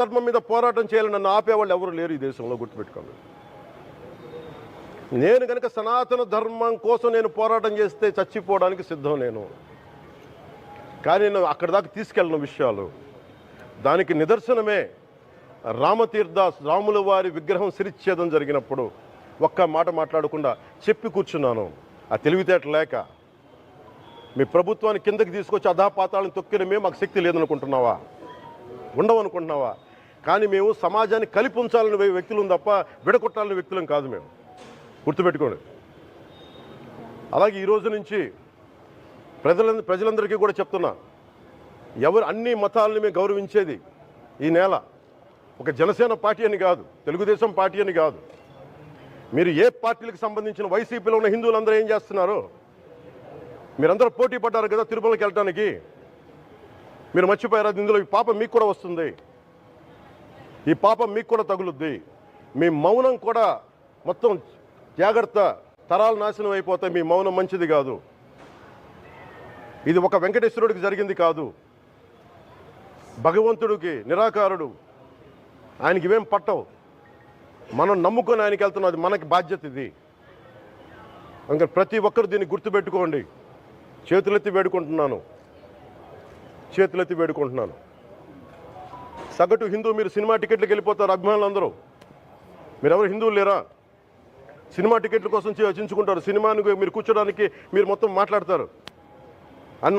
ధర్మం మీద పోరాటం చేయాలని నన్ను ఆపేవాళ్ళు ఎవరు లేరు ఈ దేశంలో, గుర్తుపెట్టుకోండి. నేను కనుక సనాతన ధర్మం కోసం నేను పోరాటం చేస్తే చచ్చిపోవడానికి సిద్ధం నేను. కానీ నేను అక్కడి దాకా తీసుకెళ్ళిన విషయాలు దానికి నిదర్శనమే రాముల వారి విగ్రహం శిరిచ్ఛేదం జరిగినప్పుడు ఒక్క మాట మాట్లాడకుండా చెప్పి కూర్చున్నాను. ఆ తెలివితేట లేక మీ ప్రభుత్వాన్ని కిందకి తీసుకొచ్చి అధాపాతాలను తొక్కిన మేము మాకు శక్తి లేదనుకుంటున్నావా, ఉండవనుకుంటున్నావా? కానీ మేము సమాజాన్ని కలిపి ఉంచాలని వ్యక్తులం తప్ప విడగొట్టాలని వ్యక్తులం కాదు మేము, గుర్తుపెట్టుకోండి. అలాగే ఈరోజు నుంచి ప్రజలందరికీ కూడా చెప్తున్నా, ఎవరు అన్ని మతాలని మేము గౌరవించేది ఈ నేల ఒక జనసేన పార్టీ అని కాదు, తెలుగుదేశం పార్టీ అని కాదు. మీరు ఏ పార్టీలకు సంబంధించిన వైసీపీలో ఉన్న హిందువులందరూ ఏం చేస్తున్నారు? మీరందరూ పోటీ పడ్డారు కదా తిరుమలకి వెళ్ళడానికి, మీరు మర్చిపోయారు. ఇందులో ఈ పాపం మీకు కూడా వస్తుంది, ఈ పాపం మీకు కూడా తగులుద్ది. మీ మౌనం కూడా మొత్తం జాగ్రత్త, తరాలు నాశనం అయిపోతాయి. మీ మౌనం మంచిది కాదు. ఇది ఒక వెంకటేశ్వరుడికి జరిగింది కాదు, భగవంతుడికి, నిరాకారుడు, ఆయనకి ఇవేం పట్టవు. మనం నమ్ముకొని ఆయనకి వెళ్తున్నది మనకి బాధ్యత ఇది. ఇంకా ప్రతి ఒక్కరు దీన్ని గుర్తుపెట్టుకోండి. చేతులెత్తి వేడుకుంటున్నాను. సగటు హిందూ మీరు సినిమా టికెట్లకు వెళ్ళిపోతారు, అభిమానులు అందరూ. మీరెవరు హిందువులు లేరా? సినిమా టికెట్ల కోసం చించుకుంటారు. సినిమాని మీరు కూర్చోడానికి మీరు మొత్తం మాట్లాడతారు.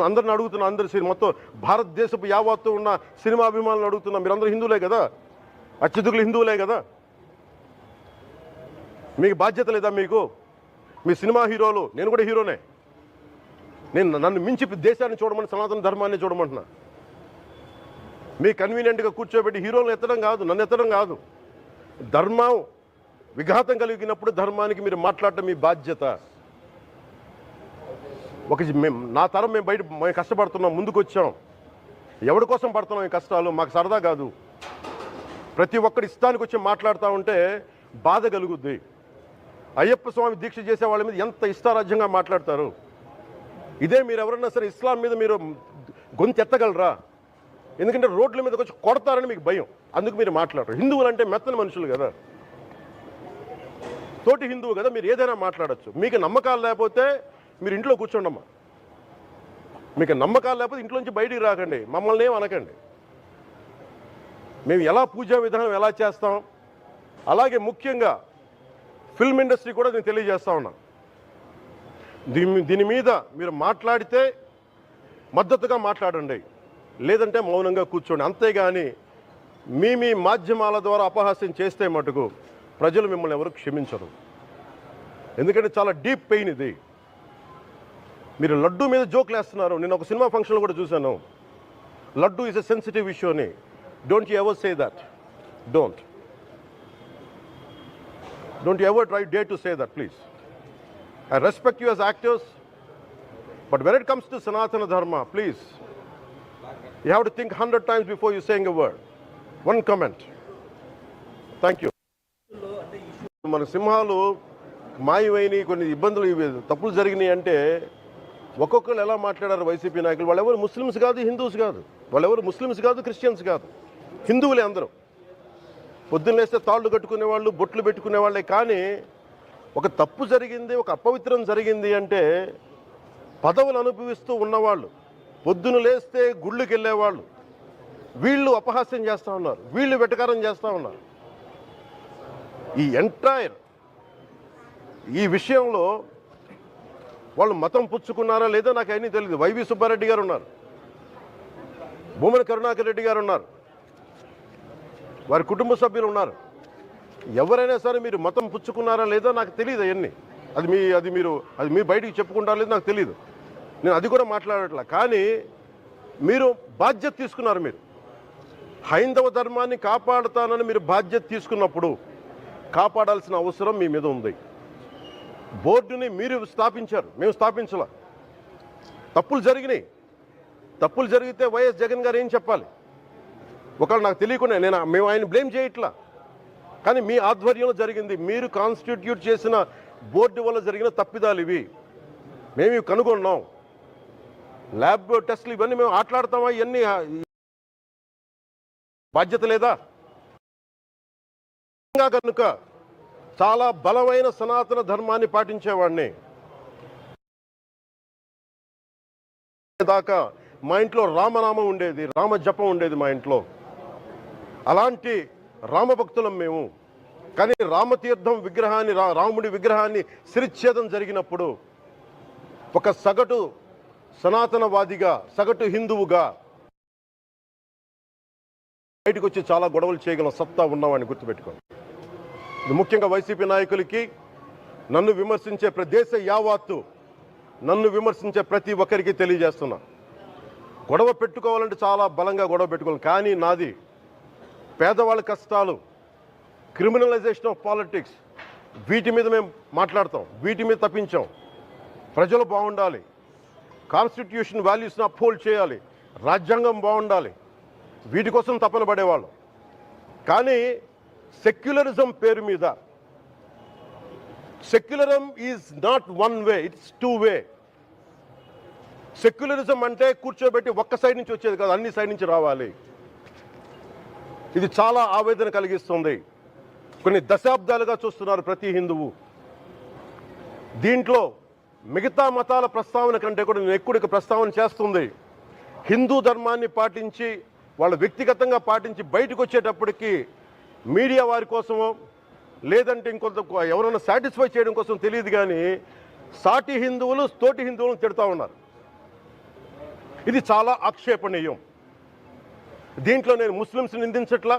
అందరిని అడుగుతున్నా, మొత్తం భారతదేశపు యావత్తు ఉన్న సినిమా అభిమానులను అడుగుతున్నా, మీరందరూ హిందువులే కదా, అత్యధికులు హిందువులే కదా. మీకు బాధ్యత లేదా? మీకు మీ సినిమా హీరోలు, నేను కూడా హీరోనే, నన్ను మించి దేశాన్ని చూడమని, సనాతన ధర్మాన్ని చూడమంటున్నా. మీ కన్వీనియంట్గా కూర్చోబెట్టి హీరోలను ఎత్తడం కాదు, నన్ను ఎత్తడం కాదు. ధర్మం విఘాతం కలిగినప్పుడు ధర్మానికి మీరు మాట్లాడటం మీ బాధ్యత. నా తరం మేము కష్టపడుతున్నాం, ముందుకు వచ్చాం. ఎవరి కోసం పడుతున్నాం ఈ కష్టాలు? మాకు సరదా కాదు. ప్రతి ఒక్కరి ఇష్టానికి వచ్చి మాట్లాడుతూ ఉంటే బాధ కలుగుద్ది. అయ్యప్ప స్వామి దీక్ష చేసే వాళ్ళ మీద ఎంత ఇష్టారాజ్యంగా మాట్లాడతారు. ఇదే మీరు ఎవరన్నా సరే ఇస్లాం మీద మీరు గొంతు ఎత్తగలరా? ఎందుకంటే రోడ్ల మీదకి వచ్చి కొడతారని మీకు భయం, అందుకు మీరు మాట్లాడరు. హిందువులు అంటే మెత్తని మనుషులు కదా, తోటి హిందువు కదా, మీరు ఏదైనా మాట్లాడచ్చు. మీకు నమ్మకాలు లేకపోతే మీరు ఇంట్లో కూర్చోండమ్మా. మీకు నమ్మకాలు లేకపోతే ఇంట్లోంచి బయటికి రాకండి, మమ్మల్ని ఏం అనకండి. మేము ఎలా పూజా విధానం ఎలా చేస్తాం, అలాగే ముఖ్యంగా ఫిల్మ్ ఇండస్ట్రీ కూడా నేను తెలియజేస్తా ఉన్నా. దీని మీద మీరు మాట్లాడితే మద్దతుగా మాట్లాడండి, లేదంటే మౌనంగా కూర్చోండి. అంతేగాని మీ మాధ్యమాల ద్వారా అపహాస్యం చేస్తే మటుకు ప్రజలు మిమ్మల్ని ఎవరు క్షమించరు. ఎందుకంటే చాలా డీప్ పెయిన్ ఇది. మీరు లడ్డు మీద జోక్లు వేస్తున్నారు. నేను ఒక సినిమా ఫంక్షన్లో కూడా చూశాను, laddu is a sensitive issue అని. Don't you ever say that. Don't you ever dare to say that, please. I respect you as actors, but when it comes to Sanatana Dharma, please, you have to think 100 times before you saying a word. One comment. Thank you. మన సింహాలు మాయమైనవి, కొన్ని ఇబ్బందులు, తప్పులు జరిగినాయి అంటే ఒక్కొక్కరు ఎలా మాట్లాడారు వైసీపీ నాయకులు? వాళ్ళెవరు ముస్లిమ్స్ కాదు, హిందూస్ కాదు, వాళ్ళెవరు ముస్లిమ్స్ కాదు, క్రిస్టియన్స్ కాదు, హిందువులే అందరూ. పొద్దున్నేస్తే తాళ్ళు కట్టుకునేవాళ్ళు, బొట్లు పెట్టుకునేవాళ్ళే. కానీ ఒక తప్పు జరిగింది, ఒక అపవిత్రం జరిగింది అంటే పదవులు అనుభవిస్తూ ఉన్నవాళ్ళు, పొద్దున లేస్తే గుళ్ళకి వెళ్ళేవాళ్ళు, వీళ్ళు అపహాస్యం చేస్తూ ఉన్నారు, వీళ్ళు వెటకారం చేస్తూ ఉన్నారు. ఈ విషయంలో వాళ్ళు మతం పుచ్చుకున్నారా లేదో నాకు అవన్నీ తెలియదు. వైవి సుబ్బారెడ్డి గారు ఉన్నారు, భూమన కరుణాకర్ రెడ్డి గారు ఉన్నారు, వారి కుటుంబ సభ్యులు ఉన్నారు. ఎవరైనా సరే మీరు మతం పుచ్చుకున్నారా లేదో నాకు తెలియదు. అవన్నీ అది మీరు బయటికి చెప్పుకుంటారా లేదో నాకు తెలియదు. నేను అది కూడా మాట్లాడట్లా. కానీ మీరు బాధ్యత తీసుకున్నారు. మీరు హైందవ ధర్మాన్ని కాపాడుతానని మీరు బాధ్యత తీసుకున్నప్పుడు కాపాడాల్సిన అవసరం మీ మీద ఉంది. బోర్డుని మీరు స్థాపించారు, మేము స్థాపించాల. తప్పులు జరిగినాయి. తప్పులు జరిగితే వైఎస్ జగన్ గారు ఏం చెప్పాలి? ఒకవేళ నాకు తెలియకుండా మేము ఆయన బ్లేమ్ చేయట్లా, కానీ మీ ఆధ్వర్యంలో జరిగింది, మీరు కాన్స్టిట్యూట్ చేసిన బోర్డు వల్ల జరిగిన తప్పిదాలు ఇవి, మేము ఇవి కనుగొన్నాం. ల్యాబ్ టెస్టులు ఇవన్నీ మేము ఆటలాడతామా? ఇవన్నీ బాధ్యత లేదా? కనుక చాలా బలమైన సనాతన ధర్మాన్ని పాటించేవాడిని. దాకా మా ఇంట్లో రామనామం ఉండేది, రామ జపం ఉండేది మా ఇంట్లో. అలాంటి రామభక్తులం మేము. కానీ రామతీర్థం విగ్రహాన్ని, రాముడి విగ్రహాన్ని శిరచ్ఛేదం జరిగినప్పుడు ఒక సగటు సనాతనవాదిగా, సగటు హిందువుగా బయటకు వచ్చి చాలా గొడవలు చేయగల సత్తా ఉన్నవాడిని గుర్తుపెట్టుకోండి. ఇది ముఖ్యంగా వైసీపీ నాయకులకి, నన్ను విమర్శించే దేశ యావత్తు నన్ను విమర్శించే ప్రతి ఒక్కరికి తెలియజేస్తున్నా. గొడవ పెట్టుకోవాలంటే చాలా బలంగా గొడవ పెట్టుకోవాలి. కానీ నాది పేదవాళ్ళ కష్టాలు, క్రిమినలైజేషన్ ఆఫ్ పాలిటిక్స్, వీటి మీద మేము మాట్లాడతాం, వీటి మీద తప్పించాం. ప్రజలు బాగుండాలి, కాన్స్టిట్యూషన్ వాల్యూస్ని అప్హోల్డ్ చేయాలి, రాజ్యాంగం బాగుండాలి, వీటి కోసం తపన పడేవాళ్ళు. కానీ సెక్యులరిజం పేరు మీద, secularism is not one way, it's two way. Secularism అంటే కూర్చోబెట్టి ఒక్క సైడ్ నుంచి వచ్చేది కాదు, అన్ని సైడ్ నుంచి రావాలి. ఇది చాలా ఆవేదన కలిగిస్తుంది. కొన్ని దశాబ్దాలుగా చూస్తున్నారు ప్రతి హిందువు. దీంట్లో మిగతా మతాల ప్రస్తావన కంటే కూడా నేను ఎక్కువ ప్రస్తావన చేస్తుంది హిందూ ధర్మాన్ని పాటించి, వాళ్ళు వ్యక్తిగతంగా పాటించి బయటకు వచ్చేటప్పటికి మీడియా వారి కోసమో లేదంటే ఇంకొంత ఎవరైనా సాటిస్ఫై చేయడం కోసం తెలియదు, కానీ సాటి హిందువులు తోటి హిందువులను తిడతా ఉన్నారు. ఇది చాలా ఆక్షేపణీయం. దీంట్లో నేను ముస్లిమ్స్ నిందించట్లా,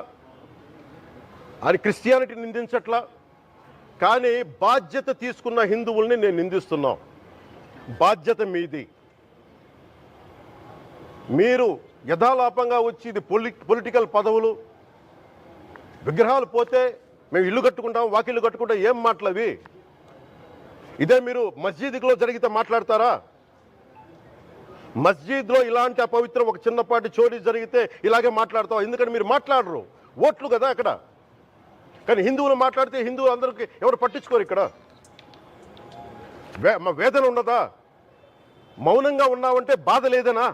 అది క్రిస్టియానిటీ నిందించట్లా, కానీ బాధ్యత తీసుకున్న హిందువుల్ని నేను నిందిస్తున్నాం. బాధ్యత మీది. మీరు యథాలాపంగా వచ్చి ఇది పొలిటికల్ పదవులు, విగ్రహాలు పోతే మేము ఇల్లు కట్టుకుంటాం, వాకిళ్ళు కట్టుకుంటాం, ఏం మాటలవి? ఇదే మీరు మస్జిద్లో జరిగితే మాట్లాడతారా? మస్జిద్లో ఇలాంటి అపవిత్రం ఒక చిన్నపాటి చోరీ జరిగితే ఇలాగే మాట్లాడతాం. ఎందుకంటే మీరు మాట్లాడరు, ఓట్లు కదా అక్కడ. కానీ హిందువులు మాట్లాడితే హిందువులు అందరికీ ఎవరు పట్టించుకోరు. ఇక్కడ మా వేదన ఉండదా? మౌనంగా ఉన్నామంటే బాధ లేదనా?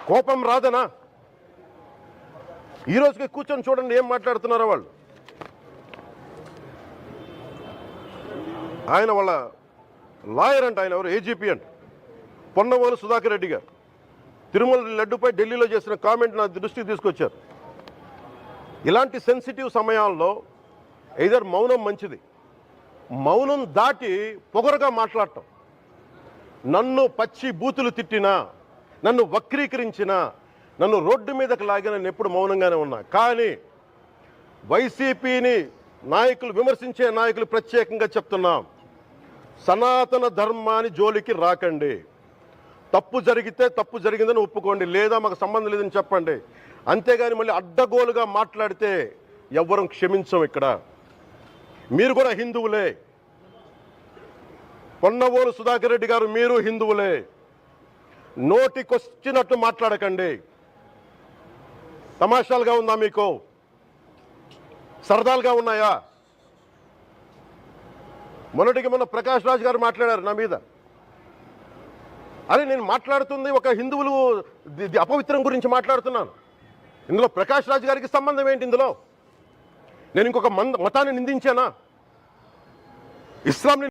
కోపం రాదనా? ఈ రోజుకి కూర్చొని చూడండి ఏం మాట్లాడుతున్నారో వాళ్ళు. ఆయన వాళ్ళ లాయర్ అంట, ఆయన ఎవరు, ఏజీపీ అంట, పొన్నవోలు సుధాకర్ రెడ్డి గారు తిరుమల లడ్డుపై ఢిల్లీలో చేసిన కామెంట్ నా దృష్టికి తీసుకొచ్చారు. ఇలాంటి సెన్సిటివ్ సమయాల్లో ఎయిదర్ మౌనం మంచిది, మౌనం దాటి పొగరుగా మాట్లాడటం, నన్ను పచ్చి బూతులు తిట్టినా, నన్ను వక్రీకరించినా, నన్ను రోడ్డు మీదకి లాగిన నేను ఎప్పుడు మౌనంగానే ఉన్నా. కానీ వైసీపీని నాయకులు, విమర్శించే నాయకులు ప్రత్యేకంగా చెప్తున్నాం, సనాతన ధర్మాన్ని జోలికి రాకండి. తప్పు జరిగితే తప్పు జరిగిందని ఒప్పుకోండి, లేదా మాకు సంబంధం లేదని చెప్పండి. అంతేగాని మళ్ళీ అడ్డగోలుగా మాట్లాడితే ఎవ్వరం క్షమించం. ఇక్కడ మీరు కూడా హిందువులే. పొన్నవోలు సుధాకర్ రెడ్డి గారు, మీరు హిందువులే. నోటికొచ్చినట్టు మాట్లాడకండి. తమాషాలుగా ఉందా మీకు? సరదాలుగా ఉన్నాయా? మొన్నటికి మొన్న ప్రకాష్ రాజ్ గారు మాట్లాడారు నా మీద. అరే నేను మాట్లాడుతుంది ఒక హిందువులు అపవిత్రం గురించి మాట్లాడుతున్నాను. ఇందులో ప్రకాష్ రాజ్ గారికి సంబంధం ఏంటి? ఇందులో నేను ఇంకొక మతాన్ని నిందించానా? ఇస్లాంని